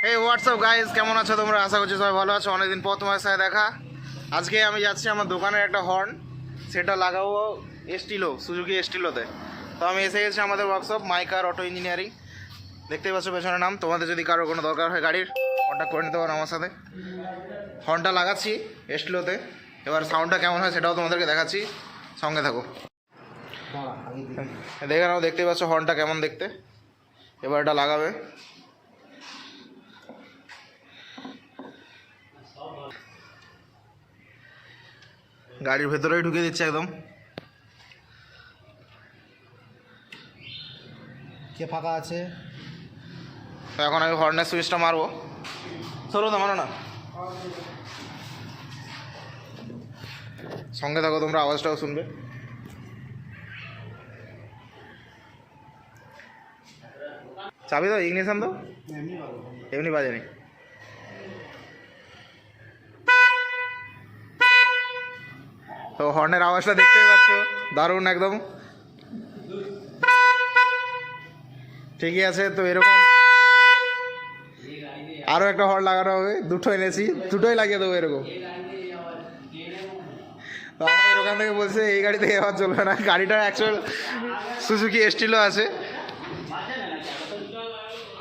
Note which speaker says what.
Speaker 1: এই WhatsApp guys, কেমন আছো তোমরা? আশা করছি সবাই ভালো আছো। অনেকদিন পর তোমার সাথে দেখা। আজকে আমি যাচ্ছি আমার দোকানের একটা হর্ন, সেটা লাগাবো এস্টিলো, সুজুকি এস্টিলোতে। তো আমি এসে গেছি আমাদের ওয়ার্কশপ মাইকার অটো ইঞ্জিনিয়ারিং। দেখতেই পাচ্ছ পেছনের নাম। তোমাদের যদি কারো কোনো দরকার হয় গাড়ির, কন্ট্যাক্ট করে নিতে পারো আমার সাথে। হর্নটা লাগাচ্ছি এস্টিলোতে, এবার সাউন্ডটা কেমন হয় সেটাও তোমাদেরকে দেখাচ্ছি, সঙ্গে থাকো। দেখে নাও, দেখতেই পাচ্ছ হর্নটা কেমন দেখতে। এবার এটা লাগাবে। গাড়ির ভেতরেই ঢুকে দিচ্ছে একদম।
Speaker 2: কে ফাঁকা আছে?
Speaker 1: তো এখন আমি হর্নের সুইচটা মারবো। চলো তো, মানো না, সঙ্গে থাকো তোমরা, আওয়াজটাও শুনবে। চাবি তো, ইগনিশন তো এমনি বাজেনি। তো হর্নের আওয়াজটা দেখতেই পাচ্ছ, দারুণ একদম। ঠিকই আছে। তো এরকম আরও একটা হর্ন লাগানো হবে, দুটো এনেছি, দুটোই লাগিয়ে দেবো এরকম। তো আমাদের ওখান থেকে বলছে এই গাড়ি থেকে আবার চলবে না, গাড়িটা অ্যাকচুয়াল সুজুকি এস্টিলো আছে,